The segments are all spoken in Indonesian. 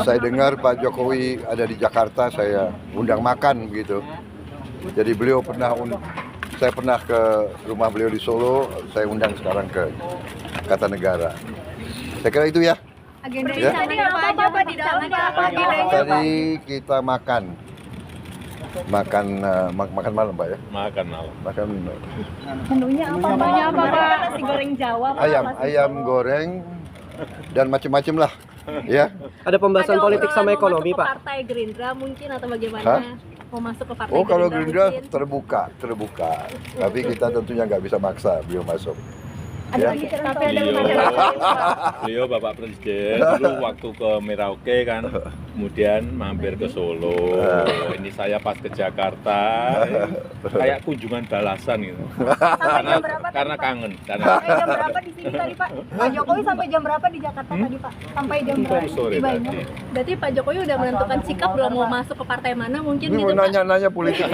Saya dengar Pak Jokowi ada di Jakarta, saya undang makan begitu. Jadi beliau saya pernah ke rumah beliau di Solo, saya undang sekarang ke Kartanegara. Saya kira itu ya. Agenda Ya. tadi apa Pak di dalam Pak? Tadi kita makan malam Pak ya. Makan malam. Makan Menunya apa Pak? Nasi goreng Jawa Pak. ayam goreng dan macam-macam lah. Ya. Ada pembahasan politik sama ekonomi, Pak. Pak. Partai Gerindra mungkin atau bagaimana? Hah? Mau masuk ke partai Oh kalau Gerindra mungkin? terbuka. Tapi kita tentunya nggak bisa maksa beliau masuk. Ya. Tapi ada menarik Pak. Beliau Bapak Presiden dulu waktu ke Merauke kan, kemudian mampir ke Solo. Ini saya pas ke Jakarta, kayak kunjungan balasan gitu. Karena kangen. Sampai jam berapa di sini tadi Pak? Pak Jokowi sampai jam berapa di Jakarta tadi Pak? Sampai jam berapa? Sore Tibanya? tadi. Berarti Pak Jokowi udah menentukan sikap belum mau masuk ke partai mana mungkin Ini gitu mau Pak? nanya-nanya politik.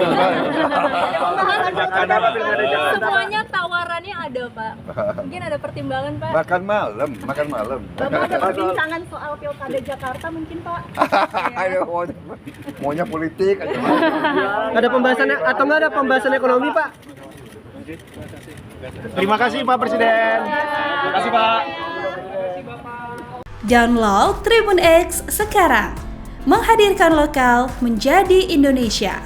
Semuanya tawarannya ada Pak. Mungkin ada pertimbangan Pak. makan malam. Bapak ada perbincangan soal pilkada Jakarta mungkin Pak? Ayo, maunya politik aja. Ada pembahasannya atau nggak ada pembahasan ekonomi, Pak? Terima kasih Pak Presiden. Terima kasih Pak. Download Tribun X sekarang, menghadirkan lokal menjadi Indonesia.